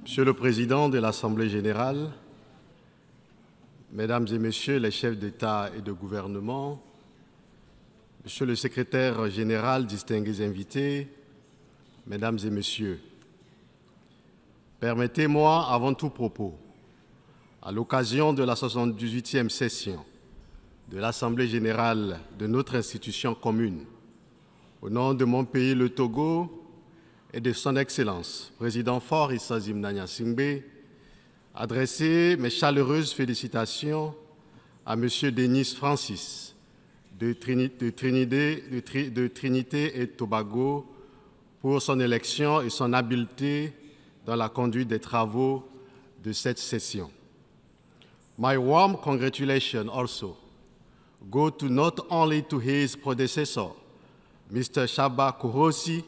Monsieur le Président de l'Assemblée générale, Mesdames et Messieurs les chefs d'État et de gouvernement, Monsieur le Secrétaire général, distingués invités, Mesdames et Messieurs, permettez-moi, avant tout propos, à l'occasion de la 78e session de l'Assemblée générale de notre institution commune, au nom de mon pays, le Togo, et de son Excellence, Président Faure Issa Gnassingbé, adresser mes chaleureuses félicitations à M. Denis Francis de Trinité et Tobago pour son élection et son habileté dans la conduite des travaux de cette session. My warm congratulations also go to not only to his predecessor, Mr. Shaba Kourosi,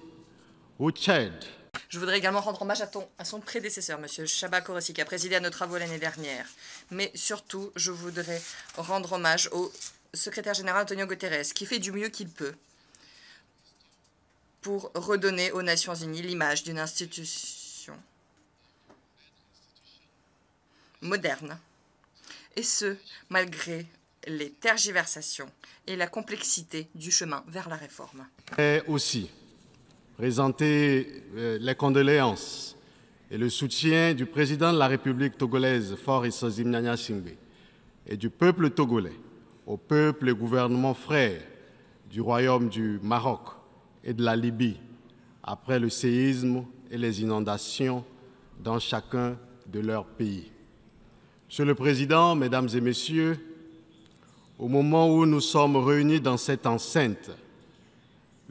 who chaired. Je voudrais également rendre hommage à son prédécesseur, M. Shaba Kourosi, qui a présidé à nos travaux l'année dernière. Mais surtout, je voudrais rendre hommage au secrétaire général Antonio Guterres, qui fait du mieux qu'il peut pour redonner aux Nations Unies l'image d'une institution moderne, et ce, malgré les tergiversations et la complexité du chemin vers la réforme. Et aussi présenter les condoléances et le soutien du président de la République togolaise, Faure Issa Gnassingbé, et du peuple togolais au peuple et gouvernement frère du Royaume du Maroc et de la Libye après le séisme et les inondations dans chacun de leurs pays. Monsieur le Président, Mesdames et Messieurs, au moment où nous sommes réunis dans cette enceinte,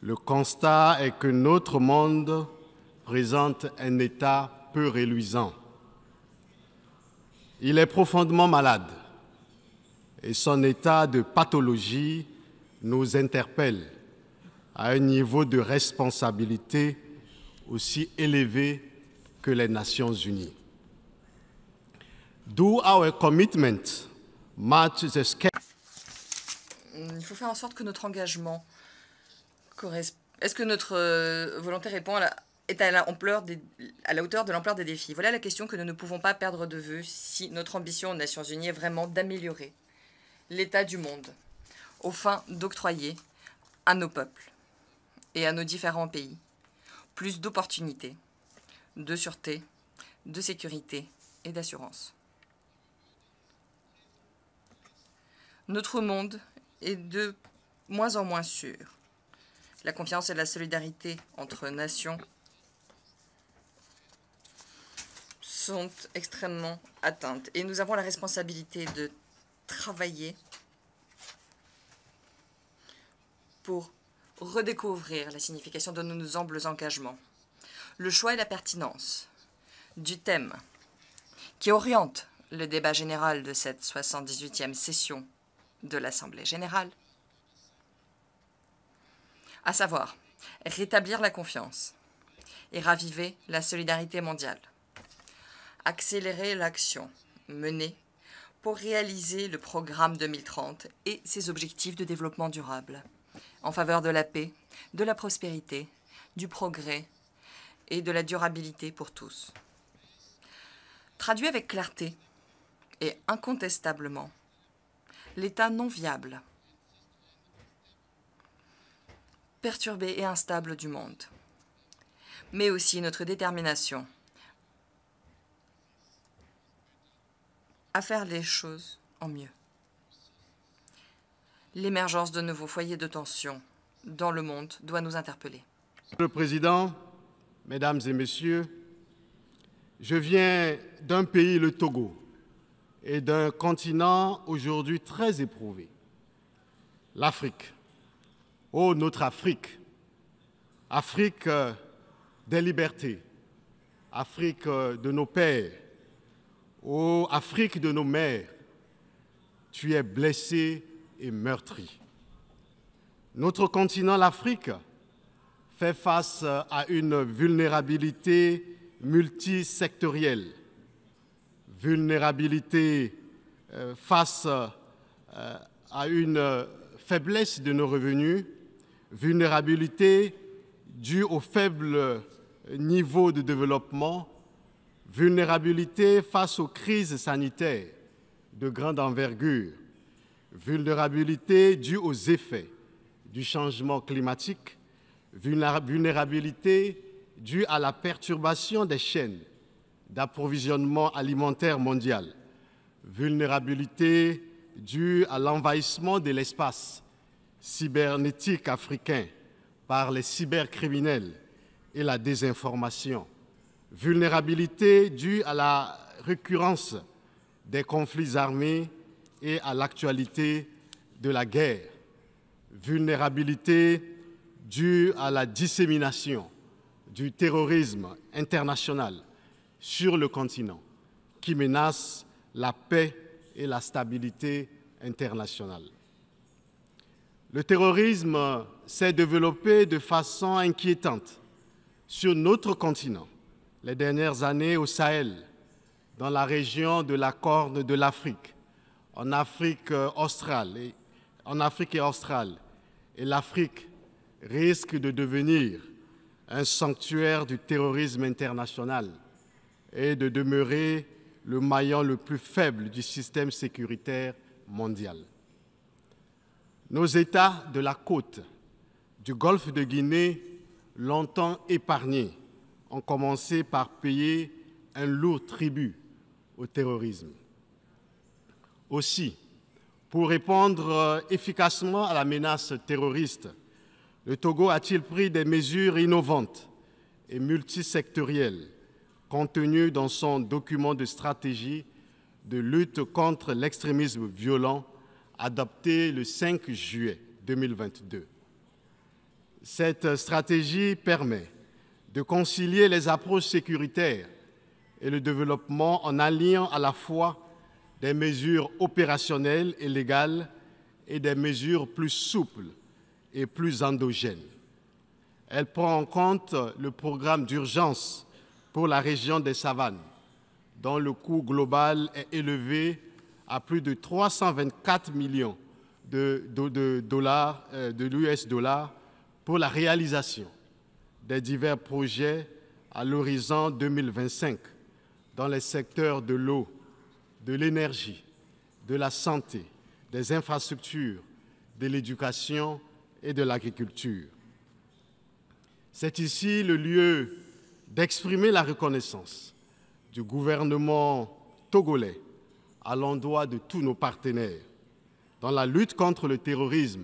le constat est que notre monde présente un état peu reluisant. Il est profondément malade et son état de pathologie nous interpelle à un niveau de responsabilité aussi élevé que les Nations Unies. Do our commitment match the scale? Il faut faire en sorte que notre engagement corresponde. Est-ce que notre volonté est à la hauteur de l'ampleur des défis? Voilà la question que nous ne pouvons pas perdre de vue si notre ambition aux Nations Unies est vraiment d'améliorer l'état du monde aux fins d'octroyer à nos peuples et à nos différents pays plus d'opportunités, de sûreté, de sécurité et d'assurance. Notre monde est de moins en moins sûr. La confiance et la solidarité entre nations sont extrêmement atteintes et nous avons la responsabilité de travailler pour redécouvrir la signification de nos humbles engagements. Le choix et la pertinence du thème qui oriente le débat général de cette 78e session de l'Assemblée générale, à savoir rétablir la confiance et raviver la solidarité mondiale, accélérer l'action menée pour réaliser le programme 2030 et ses objectifs de développement durable en faveur de la paix, de la prospérité, du progrès et de la durabilité pour tous. Traduit avec clarté et incontestablement l'état non viable, perturbé et instable du monde, mais aussi notre détermination à faire les choses en mieux. L'émergence de nouveaux foyers de tension dans le monde doit nous interpeller. Monsieur le Président, Mesdames et Messieurs, je viens d'un pays, le Togo, et d'un continent aujourd'hui très éprouvé, l'Afrique. Oh, notre Afrique, Afrique des libertés, Afrique de nos pères, oh, Afrique de nos mères, tu es blessé et meurtri. Notre continent, l'Afrique, fait face à une vulnérabilité multisectorielle, vulnérabilité face à une faiblesse de nos revenus, vulnérabilité due au faible niveau de développement, vulnérabilité face aux crises sanitaires de grande envergure, vulnérabilité due aux effets du changement climatique, vulnérabilité due à la perturbation des chaînes d'approvisionnement alimentaire mondial, vulnérabilité due à l'envahissement de l'espace cybernétique africain par les cybercriminels et la désinformation, vulnérabilité due à la récurrence des conflits armés et à l'actualité de la guerre, vulnérabilité due à la dissémination du terrorisme international sur le continent qui menace la paix et la stabilité internationale. Le terrorisme s'est développé de façon inquiétante sur notre continent les dernières années au Sahel, dans la région de la Corne de l'Afrique, en Afrique australe, et l'Afrique risque de devenir un sanctuaire du terrorisme international et de demeurer le maillon le plus faible du système sécuritaire mondial. Nos États de la côte du Golfe de Guinée, longtemps épargnés, ont commencé par payer un lourd tribut au terrorisme. Aussi, pour répondre efficacement à la menace terroriste, le Togo a-t-il pris des mesures innovantes et multisectorielles contenues dans son document de stratégie de lutte contre l'extrémisme violent adopté le 5 juillet 2022. Cette stratégie permet de concilier les approches sécuritaires et le développement en alliant à la fois des mesures opérationnelles et légales et des mesures plus souples et plus endogènes. Elle prend en compte le programme d'urgence pour la région des savanes, dont le coût global est élevé à plus de 324 millions de US$ pour la réalisation des divers projets à l'horizon 2025 dans les secteurs de l'eau, de l'énergie, de la santé, des infrastructures, de l'éducation et de l'agriculture. C'est ici le lieu d'exprimer la reconnaissance du gouvernement togolais à l'endroit de tous nos partenaires dans la lutte contre le terrorisme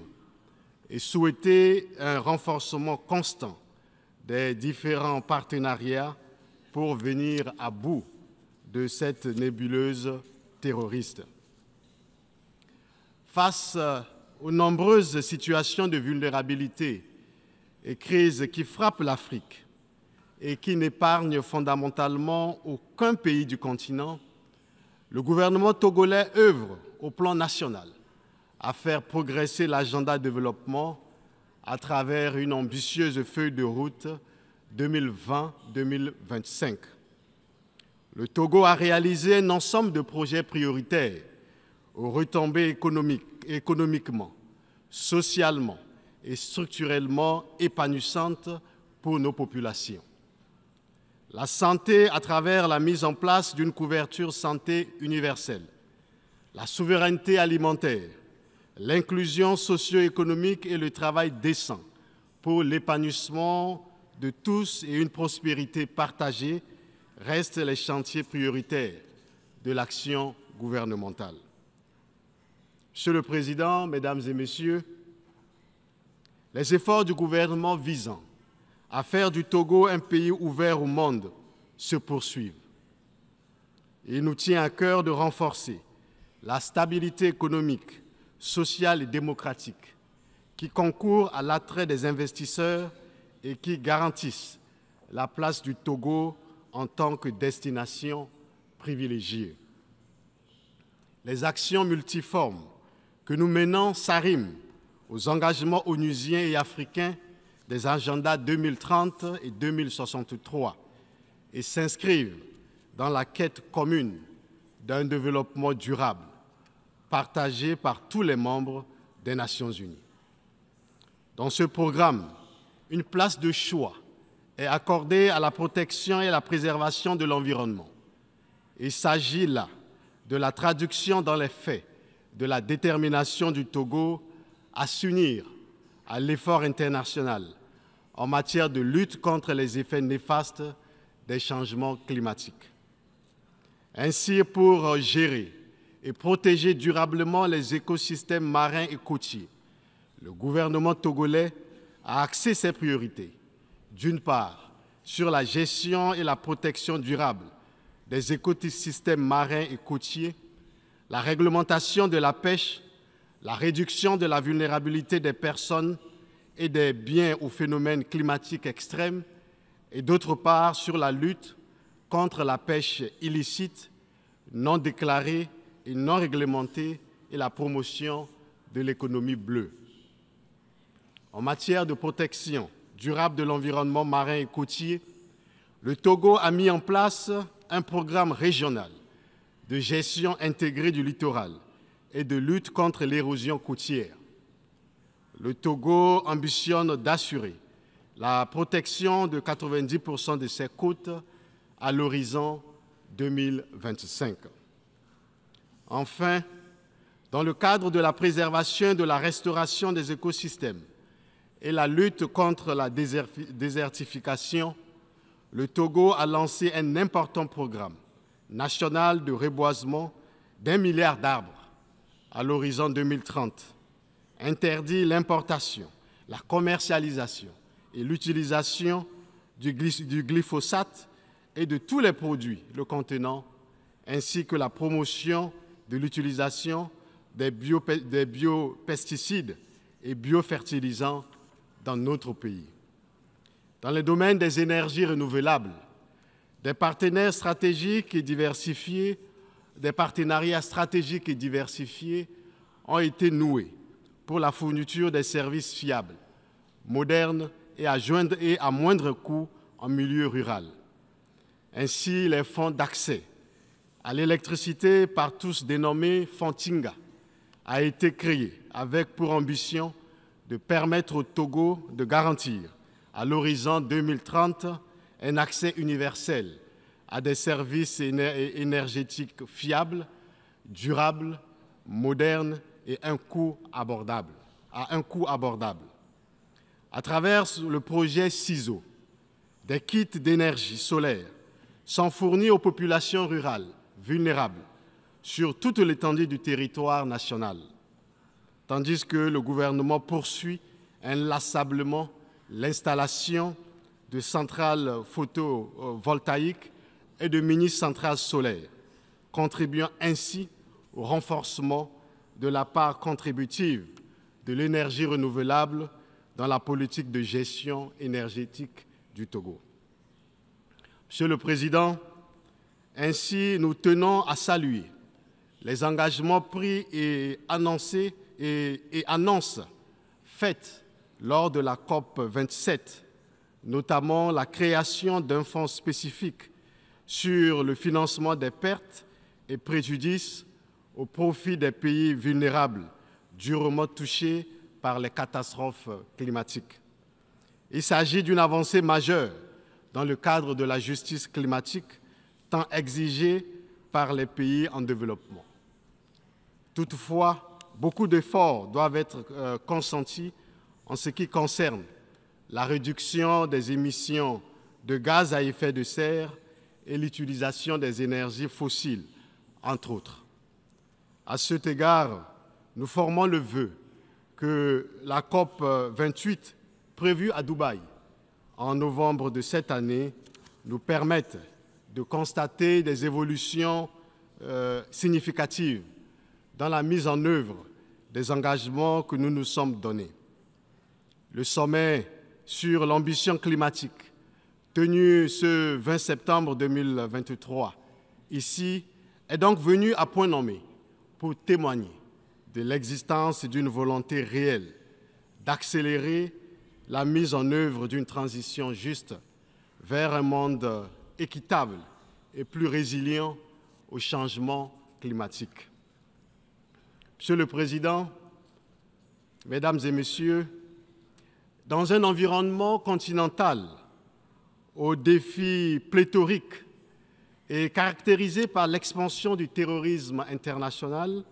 et souhaiter un renforcement constant des différents partenariats pour venir à bout de cette nébuleuse terroriste. Face aux nombreuses situations de vulnérabilité et crises qui frappent l'Afrique et qui n'épargnent fondamentalement aucun pays du continent, le gouvernement togolais œuvre au plan national à faire progresser l'agenda de développement à travers une ambitieuse feuille de route 2020-2025. Le Togo a réalisé un ensemble de projets prioritaires aux retombées économiquement, socialement et structurellement épanouissantes pour nos populations. La santé à travers la mise en place d'une couverture santé universelle, la souveraineté alimentaire, l'inclusion socio-économique et le travail décent pour l'épanouissement de tous et une prospérité partagée restent les chantiers prioritaires de l'action gouvernementale. Monsieur le Président, Mesdames et Messieurs, les efforts du gouvernement visant à faire du Togo un pays ouvert au monde se poursuivent. Il nous tient à cœur de renforcer la stabilité économique, sociale et démocratique qui concourt à l'attrait des investisseurs et qui garantissent la place du Togo en tant que destination privilégiée. Les actions multiformes que nous menons s'arriment aux engagements onusiens et africains des agendas 2030 et 2063 et s'inscrivent dans la quête commune d'un développement durable, partagé par tous les membres des Nations Unies. Dans ce programme, une place de choix est accordée à la protection et la préservation de l'environnement. Il s'agit là de la traduction dans les faits de la détermination du Togo à s'unir à l'effort international en matière de lutte contre les effets néfastes des changements climatiques. Ainsi, pour gérer et protéger durablement les écosystèmes marins et côtiers, le gouvernement togolais a axé ses priorités, d'une part, sur la gestion et la protection durable des écosystèmes marins et côtiers, la réglementation de la pêche, la réduction de la vulnérabilité des personnes et des biens aux phénomènes climatiques extrêmes, et d'autre part, sur la lutte contre la pêche illicite, non déclarée et non réglementée et la promotion de l'économie bleue. En matière de protection durable de l'environnement marin et côtier, le Togo a mis en place un programme régional de gestion intégrée du littoral et de lutte contre l'érosion côtière. Le Togo ambitionne d'assurer la protection de 90% de ses côtes à l'horizon 2025. Enfin, dans le cadre de la préservation et de la restauration des écosystèmes et la lutte contre la désertification, le Togo a lancé un important programme national de reboisement d'1 milliard d'arbres à l'horizon 2030, interdit l'importation, la commercialisation et l'utilisation du glyphosate et de tous les produits le contenant, ainsi que la promotion de l'utilisation des biopesticides et biofertilisants dans notre pays. Dans le domaine des énergies renouvelables, des partenariats stratégiques et diversifiés ont été noués pour la fourniture des services fiables, modernes et à moindre coût en milieu rural. Ainsi, les fonds d'accès à l'électricité par tous dénommé Fontinga a été créé avec pour ambition de permettre au Togo de garantir à l'horizon 2030 un accès universel à des services énergétiques fiables, durables, modernes et à un coût abordable. À travers le projet CISO, des kits d'énergie solaire sont fournis aux populations rurales vulnérables sur toute l'étendue du territoire national, tandis que le gouvernement poursuit inlassablement l'installation de centrales photovoltaïques et de mini-centrales solaires, contribuant ainsi au renforcement de la part contributive de l'énergie renouvelable dans la politique de gestion énergétique du Togo. Monsieur le Président, ainsi nous tenons à saluer les engagements pris et annonces faites lors de la COP 27, notamment la création d'un fonds spécifique sur le financement des pertes et préjudices au profit des pays vulnérables durement touchés par les catastrophes climatiques. Il s'agit d'une avancée majeure dans le cadre de la justice climatique tant exigée par les pays en développement. Toutefois, beaucoup d'efforts doivent être consentis en ce qui concerne la réduction des émissions de gaz à effet de serre et l'utilisation des énergies fossiles, entre autres. À cet égard, nous formons le vœu que la COP 28, prévue à Dubaï en novembre de cette année, nous permette de constater des évolutions significatives dans la mise en œuvre des engagements que nous nous sommes donnés. Le sommet sur l'ambition climatique, tenu ce 20 septembre 2023, ici, est donc venu à point nommé pour témoigner de l'existence d'une volonté réelle d'accélérer la mise en œuvre d'une transition juste vers un monde équitable et plus résilient au changement climatique. Monsieur le Président, Mesdames et Messieurs, dans un environnement continental aux défis pléthoriques et caractérisée par l'expansion du terrorisme international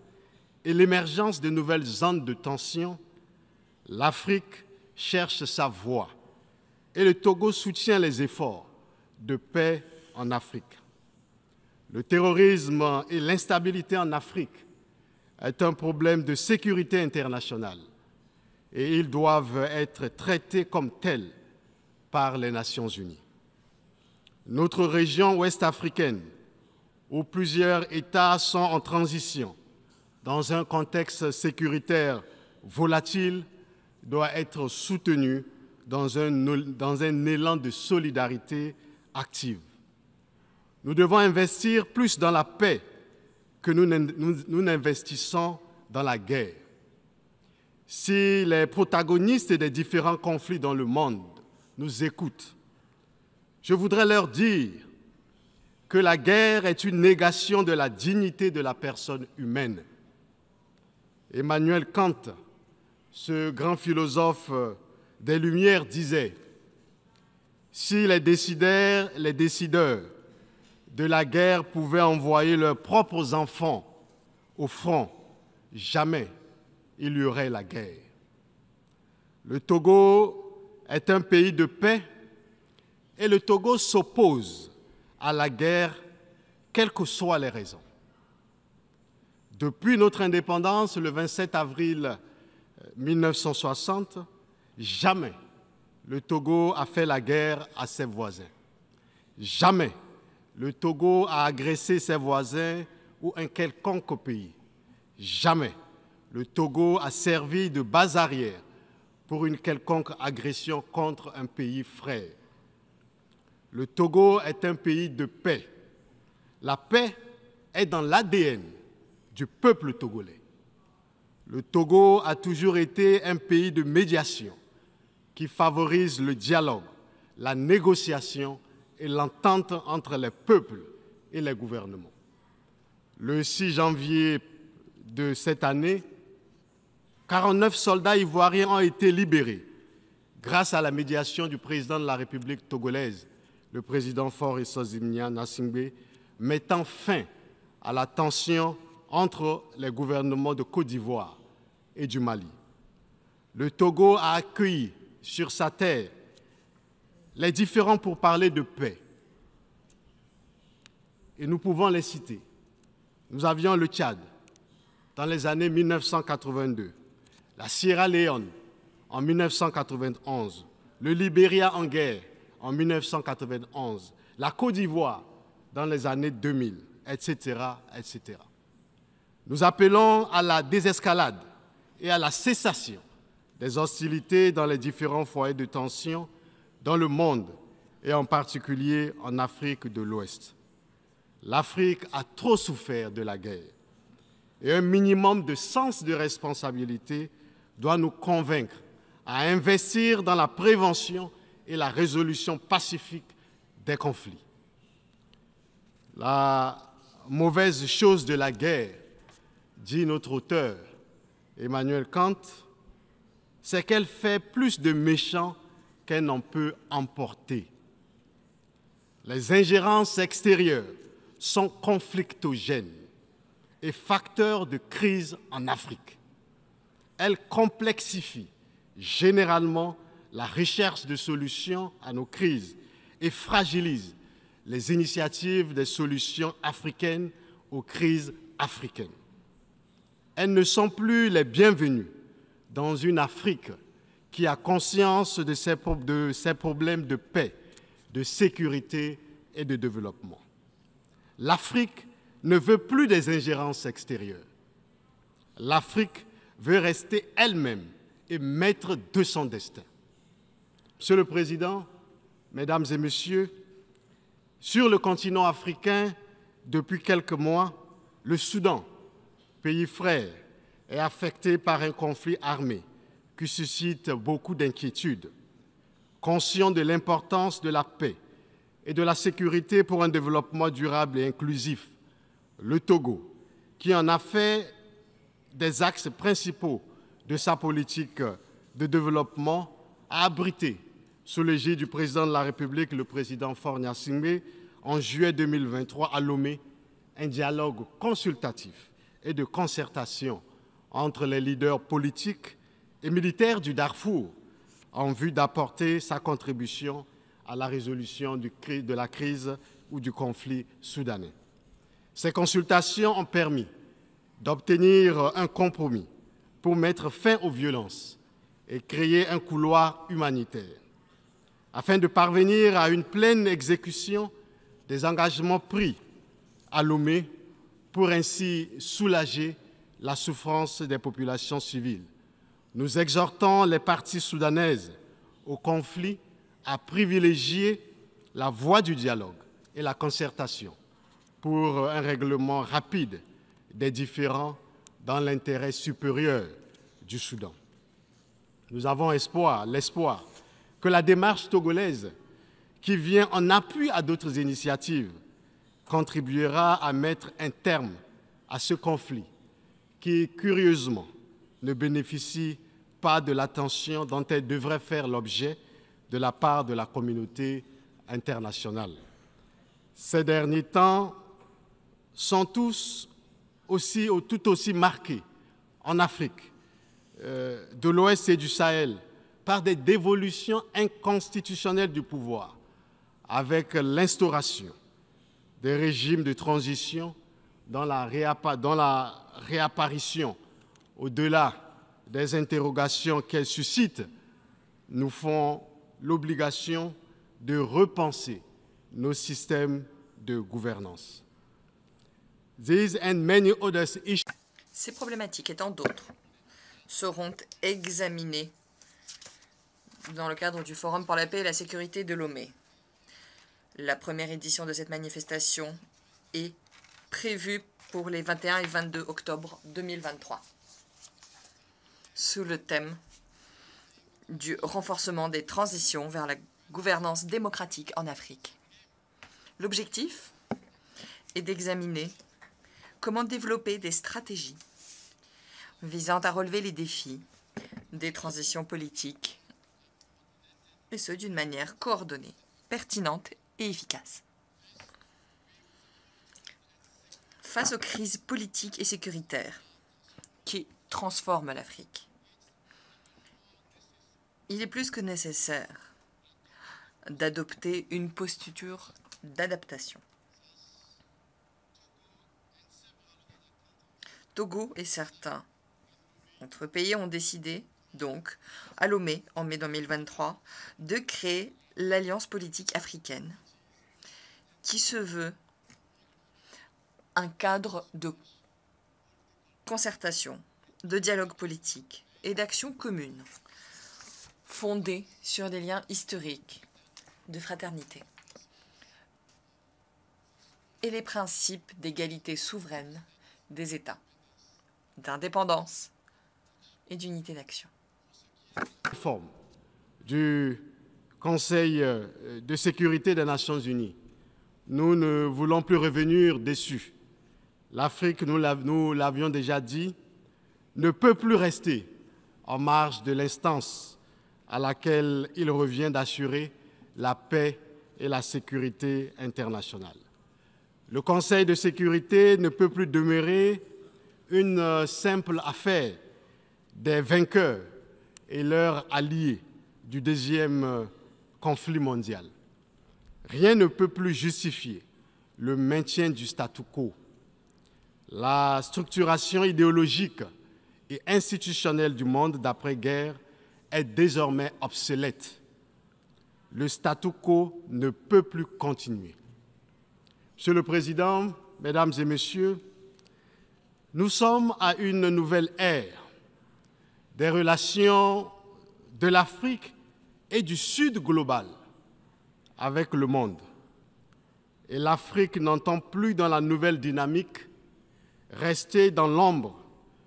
et l'émergence de nouvelles zones de tension, l'Afrique cherche sa voie et le Togo soutient les efforts de paix en Afrique. Le terrorisme et l'instabilité en Afrique est un problème de sécurité internationale et ils doivent être traités comme tels par les Nations unies. Notre région ouest-africaine, où plusieurs États sont en transition, dans un contexte sécuritaire volatile, doit être soutenue dans un élan de solidarité active. Nous devons investir plus dans la paix que nous n'investissons dans la guerre. Si les protagonistes des différents conflits dans le monde nous écoutent, je voudrais leur dire que la guerre est une négation de la dignité de la personne humaine. Emmanuel Kant, ce grand philosophe des Lumières, disait « Si les décideurs de la guerre pouvaient envoyer leurs propres enfants au front, jamais il y aurait la guerre. » Le Togo est un pays de paix et le Togo s'oppose à la guerre, quelles que soient les raisons. Depuis notre indépendance, le 27 avril 1960, jamais le Togo a fait la guerre à ses voisins. Jamais le Togo a agressé ses voisins ou un quelconque pays. Jamais le Togo a servi de base arrière pour une quelconque agression contre un pays frère. Le Togo est un pays de paix. La paix est dans l'ADN du peuple togolais. Le Togo a toujours été un pays de médiation qui favorise le dialogue, la négociation et l'entente entre les peuples et les gouvernements. Le 6 janvier de cette année, 49 soldats ivoiriens ont été libérés grâce à la médiation du président de la République togolaise, le président Faure Gnassingbé, mettant fin à la tension entre les gouvernements de Côte d'Ivoire et du Mali. Le Togo a accueilli sur sa terre les différents pourparlers de paix. Et nous pouvons les citer. Nous avions le Tchad dans les années 1982, la Sierra Leone en 1991, le Libéria en guerre en 1991, la Côte d'Ivoire dans les années 2000, etc., etc. Nous appelons à la désescalade et à la cessation des hostilités dans les différents foyers de tension dans le monde et en particulier en Afrique de l'Ouest. L'Afrique a trop souffert de la guerre et un minimum de sens de responsabilité doit nous convaincre à investir dans la prévention et la résolution pacifique des conflits. La mauvaise chose de la guerre, dit notre auteur Emmanuel Kant, c'est qu'elle fait plus de méchants qu'elle n'en peut emporter. Les ingérences extérieures sont conflictogènes et facteurs de crise en Afrique. Elles complexifient généralement la recherche de solutions à nos crises et fragilisent les initiatives des solutions africaines aux crises africaines. Elles ne sont plus les bienvenues dans une Afrique qui a conscience de ses problèmes de paix, de sécurité et de développement. L'Afrique ne veut plus des ingérences extérieures. L'Afrique veut rester elle-même et maître de son destin. Monsieur le Président, Mesdames et Messieurs, sur le continent africain, depuis quelques mois, le Soudan, pays frère, est affecté par un conflit armé qui suscite beaucoup d'inquiétudes. Conscient de l'importance de la paix et de la sécurité pour un développement durable et inclusif, le Togo, qui en a fait des axes principaux de sa politique de développement, a abrité sous l'égide du président de la République, le président Faure Gnassingbé, en juillet 2023 à Lomé, un dialogue consultatif et de concertation entre les leaders politiques et militaires du Darfour en vue d'apporter sa contribution à la résolution de la crise ou du conflit soudanais. Ces consultations ont permis d'obtenir un compromis pour mettre fin aux violences et créer un couloir humanitaire, afin de parvenir à une pleine exécution des engagements pris à Lomé pour ainsi soulager la souffrance des populations civiles. Nous exhortons les parties soudanaises au conflit à privilégier la voie du dialogue et la concertation pour un règlement rapide des différends dans l'intérêt supérieur du Soudan. Nous avons l'espoir que la démarche togolaise, qui vient en appui à d'autres initiatives, contribuera à mettre un terme à ce conflit qui, curieusement, ne bénéficie pas de l'attention dont elle devrait faire l'objet de la part de la communauté internationale. Ces derniers temps sont tout aussi marqués en Afrique, de l'Ouest et du Sahel, par des dévolutions inconstitutionnelles du pouvoir, avec l'instauration des régimes de transition dont la réapparition, au-delà des interrogations qu'elle suscite, nous font l'obligation de repenser nos systèmes de gouvernance. These and many other issues. Ces problématiques et tant d'autres seront examinées dans le cadre du Forum pour la paix et la sécurité de Lomé. La première édition de cette manifestation est prévue pour les 21 et 22 octobre 2023, sous le thème du renforcement des transitions vers la gouvernance démocratique en Afrique. L'objectif est d'examiner comment développer des stratégies visant à relever les défis des transitions politiques, et ce d'une manière coordonnée, pertinente et efficace. Face aux crises politiques et sécuritaires qui transforment l'Afrique, il est plus que nécessaire d'adopter une posture d'adaptation. Togo et certains autres pays ont décidé, donc, à Lomé, en mai 2023, de créer l'Alliance politique africaine, qui se veut un cadre de concertation, de dialogue politique et d'action commune, fondé sur des liens historiques de fraternité et les principes d'égalité souveraine des États, d'indépendance et d'unité d'action. Réforme du Conseil de sécurité des Nations Unies. Nous ne voulons plus revenir dessus. L'Afrique, nous l'avions déjà dit, ne peut plus rester en marge de l'instance à laquelle il revient d'assurer la paix et la sécurité internationale. Le Conseil de sécurité ne peut plus demeurer une simple affaire des vainqueurs et leurs alliés du deuxième conflit mondial. Rien ne peut plus justifier le maintien du statu quo. La structuration idéologique et institutionnelle du monde d'après-guerre est désormais obsolète. Le statu quo ne peut plus continuer. Monsieur le Président, Mesdames et Messieurs, nous sommes à une nouvelle ère des relations de l'Afrique et du Sud global avec le monde. Et l'Afrique n'entend plus dans la nouvelle dynamique rester dans l'ombre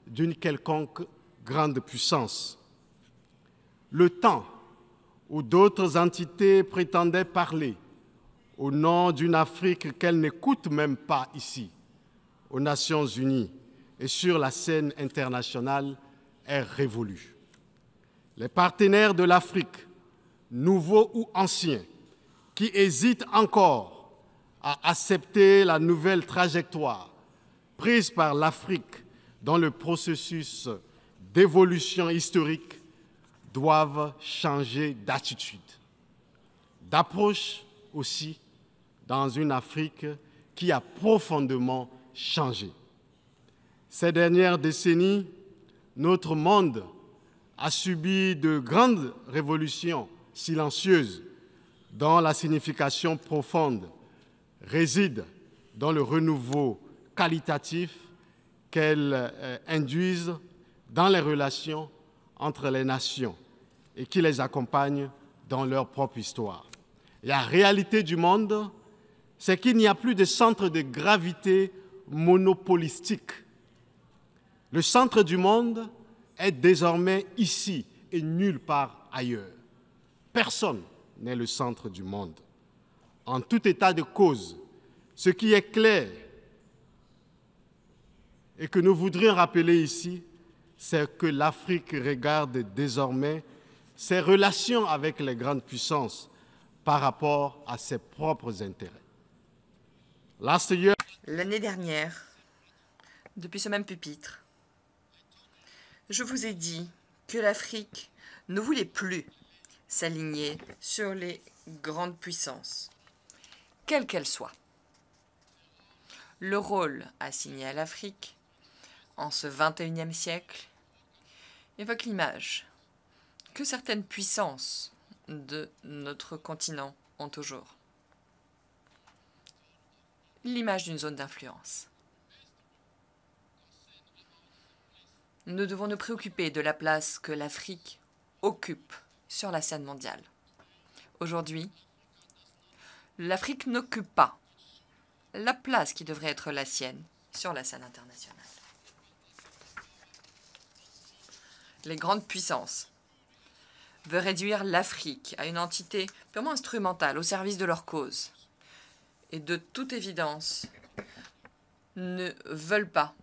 d'une quelconque grande puissance. Le temps où d'autres entités prétendaient parler au nom d'une Afrique qu'elles n'écoutent même pas ici, aux Nations Unies et sur la scène internationale, est révolu. Les partenaires de l'Afrique nouveaux ou anciens, qui hésitent encore à accepter la nouvelle trajectoire prise par l'Afrique dans le processus d'évolution historique, doivent changer d'attitude, d'approche aussi, dans une Afrique qui a profondément changé. Ces dernières décennies, notre monde a subi de grandes révolutions silencieuses dont la signification profonde réside dans le renouveau qualitatif qu'elles induisent dans les relations entre les nations et qui les accompagnent dans leur propre histoire. La réalité du monde, c'est qu'il n'y a plus de centre de gravité monopolistique. Le centre du monde est désormais ici et nulle part ailleurs. Personne n'est le centre du monde. En tout état de cause, ce qui est clair et que nous voudrions rappeler ici, c'est que l'Afrique regarde désormais ses relations avec les grandes puissances par rapport à ses propres intérêts. L'année dernière, depuis ce même pupitre, je vous ai dit que l'Afrique ne voulait plus s'aligner sur les grandes puissances, quelles qu'elles soient. Le rôle assigné à l'Afrique en ce XXIe siècle évoque l'image que certaines puissances de notre continent ont toujours. L'image d'une zone d'influence. Nous devons nous préoccuper de la place que l'Afrique occupe sur la scène mondiale. Aujourd'hui, l'Afrique n'occupe pas la place qui devrait être la sienne sur la scène internationale. Les grandes puissances veulent réduire l'Afrique à une entité purement instrumentale au service de leur cause. Et de toute évidence, ne veulent pas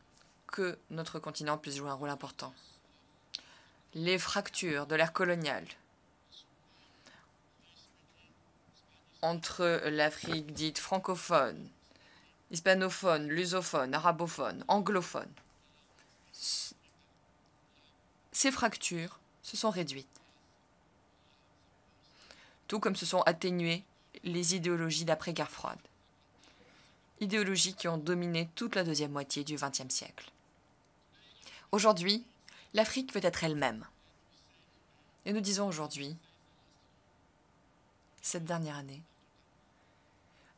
que notre continent puisse jouer un rôle important. Les fractures de l'ère coloniale entre l'Afrique dite francophone, hispanophone, lusophone, arabophone, anglophone, ces fractures se sont réduites, tout comme se sont atténuées les idéologies d'après-guerre froide, idéologies qui ont dominé toute la deuxième moitié du XXe siècle. Aujourd'hui, l'Afrique veut être elle-même. Et nous disons aujourd'hui, cette dernière année,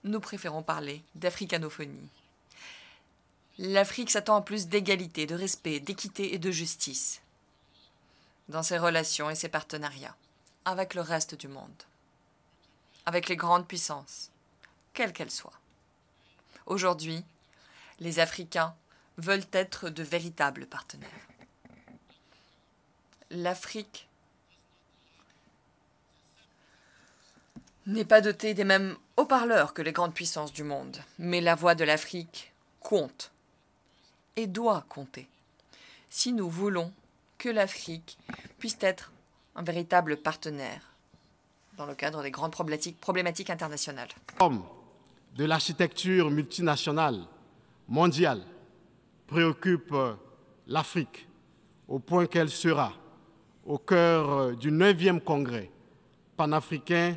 nous préférons parler d'africanophonie. L'Afrique s'attend à plus d'égalité, de respect, d'équité et de justice dans ses relations et ses partenariats avec le reste du monde, avec les grandes puissances, quelles qu'elles soient. Aujourd'hui, les Africains veulent être de véritables partenaires. L'Afrique n'est pas dotée des mêmes haut-parleurs que les grandes puissances du monde, mais la voix de l'Afrique compte et doit compter si nous voulons que l'Afrique puisse être un véritable partenaire dans le cadre des grandes problématiques internationales. De l'architecture multinationale mondiale préoccupe l'Afrique au point qu'elle sera au cœur du 9e congrès panafricain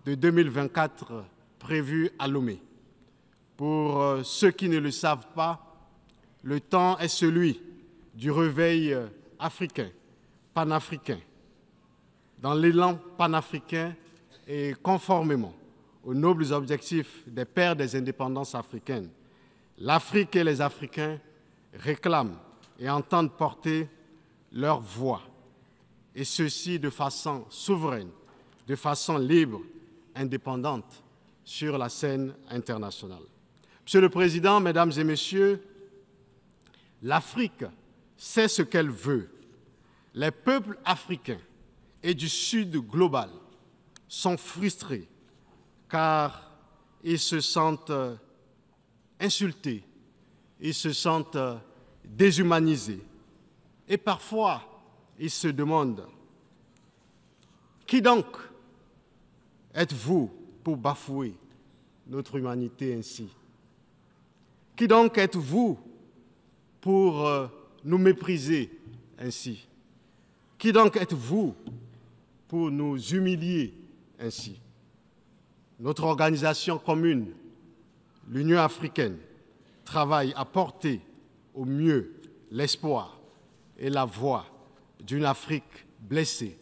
de 2024 prévu à Lomé. Pour ceux qui ne le savent pas, le temps est celui du réveil africain, panafricain. Dans l'élan panafricain et conformément aux nobles objectifs des pères des indépendances africaines, l'Afrique et les Africains réclament et entendent porter leur voix, et ceci de façon souveraine, de façon libre, indépendante, sur la scène internationale. Monsieur le Président, Mesdames et Messieurs, l'Afrique sait ce qu'elle veut. Les peuples africains et du Sud global sont frustrés car ils se sentent insultés, ils se sentent déshumanisés. Et parfois, ils se demandent qui donc êtes-vous pour bafouer notre humanité ainsi? Qui donc êtes-vous pour nous mépriser ainsi? Qui donc êtes-vous pour nous humilier ainsi? Notre organisation commune, l'Union africaine, travaille à porter au mieux l'espoir et la voix d'une Afrique blessée,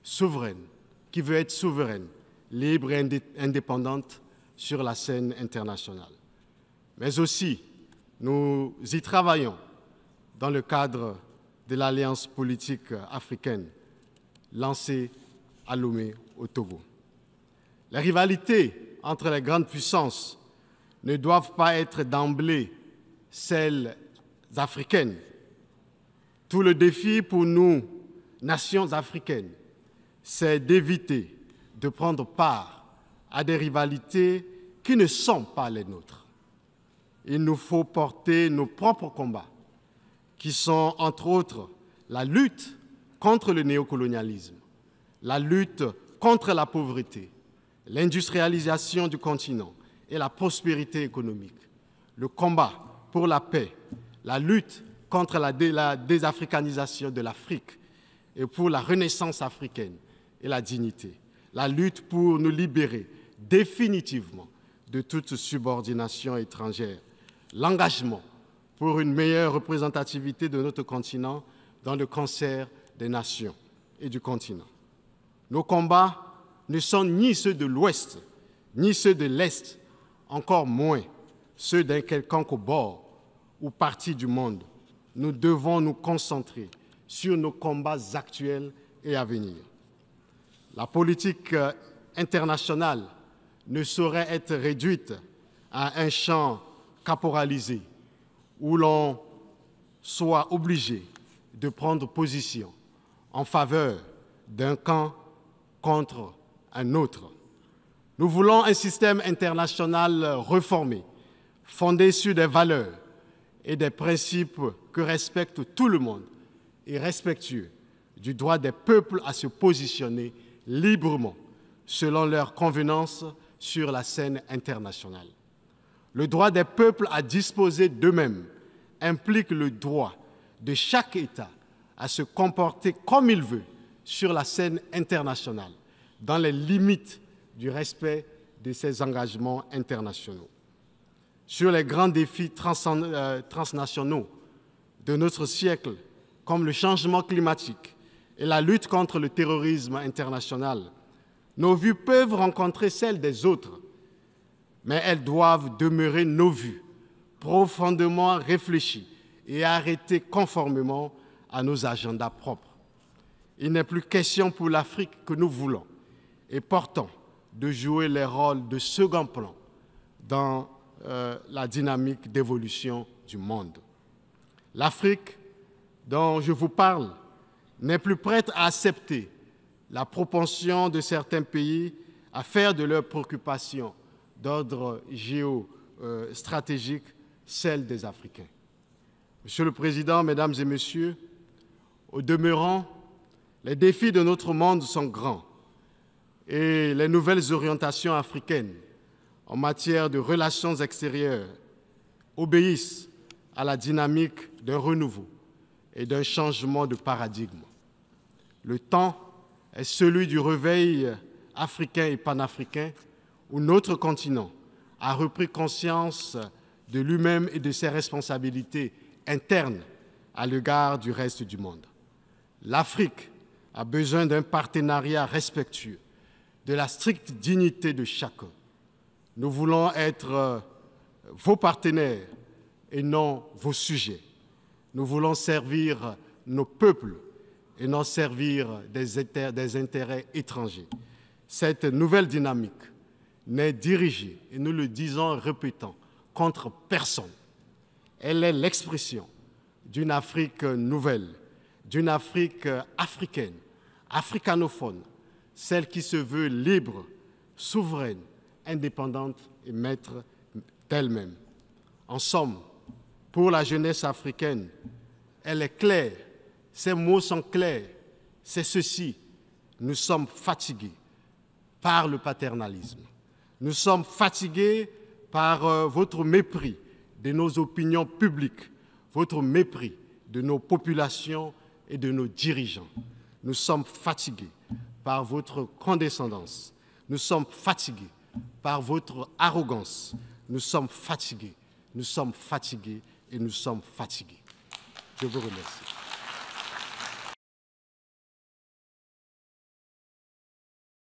souveraine, qui veut être souveraine, libre et indépendante sur la scène internationale. Mais aussi, nous y travaillons dans le cadre de l'Alliance politique africaine lancée à Lomé, au Togo. Les rivalités entre les grandes puissances ne doivent pas être d'emblée celles africaines. Tout le défi pour nous, nations africaines, c'est d'éviter de prendre part à des rivalités qui ne sont pas les nôtres. Il nous faut porter nos propres combats, qui sont entre autres la lutte contre le néocolonialisme, la lutte contre la pauvreté, l'industrialisation du continent et la prospérité économique, le combat pour la paix, la lutte contre la désafricanisation de l'Afrique et pour la renaissance africaine et la dignité, la lutte pour nous libérer définitivement de toute subordination étrangère, l'engagement pour une meilleure représentativité de notre continent dans le concert des nations et du continent. Nos combats ne sont ni ceux de l'Ouest, ni ceux de l'Est, encore moins ceux d'un quelconque bord ou partie du monde. Nous devons nous concentrer sur nos combats actuels et à venir. La politique internationale ne saurait être réduite à un champ caporalisé où l'on soit obligé de prendre position en faveur d'un camp contre un autre. Nous voulons un système international reformé, fondé sur des valeurs et des principes que respecte tout le monde et respectueux du droit des peuples à se positionner librement selon leurs convenances sur la scène internationale. Le droit des peuples à disposer d'eux-mêmes implique le droit de chaque État à se comporter comme il veut sur la scène internationale, dans les limites du respect de ses engagements internationaux. Sur les grands défis transnationaux de notre siècle, comme le changement climatique et la lutte contre le terrorisme international, nos vues peuvent rencontrer celles des autres, mais elles doivent demeurer nos vues, profondément réfléchies et arrêtées conformément à nos agendas propres. Il n'est plus question pour l'Afrique que nous voulons et portons de jouer les rôles de second plan dans la dynamique d'évolution du monde. L'Afrique dont je vous parle n'est plus prête à accepter la propension de certains pays à faire de leurs préoccupations d'ordre géostratégique celles des Africains. Monsieur le Président, Mesdames et Messieurs, au demeurant, les défis de notre monde sont grands et les nouvelles orientations africaines en matière de relations extérieures obéissent à la dynamique d'un renouveau et d'un changement de paradigme. Le temps est celui du réveil africain et panafricain où notre continent a repris conscience de lui-même et de ses responsabilités internes à l'égard du reste du monde. L'Afrique a besoin d'un partenariat respectueux, de la stricte dignité de chacun. Nous voulons être vos partenaires et non vos sujets. Nous voulons servir nos peuples et non servir des intérêts étrangers. Cette nouvelle dynamique n'est dirigée, et nous le disons et répétons, contre personne. Elle est l'expression d'une Afrique nouvelle, d'une Afrique africaine, africanophone, celle qui se veut libre, souveraine, indépendante et maître d'elle-même. En somme, pour la jeunesse africaine, elle est claire, ses mots sont clairs, c'est ceci, nous sommes fatigués par le paternalisme. Nous sommes fatigués par votre mépris de nos opinions publiques, votre mépris de nos populations et de nos dirigeants. Nous sommes fatigués par votre condescendance. Nous sommes fatigués par votre arrogance. Nous sommes fatigués et nous sommes fatigués. Je vous remercie.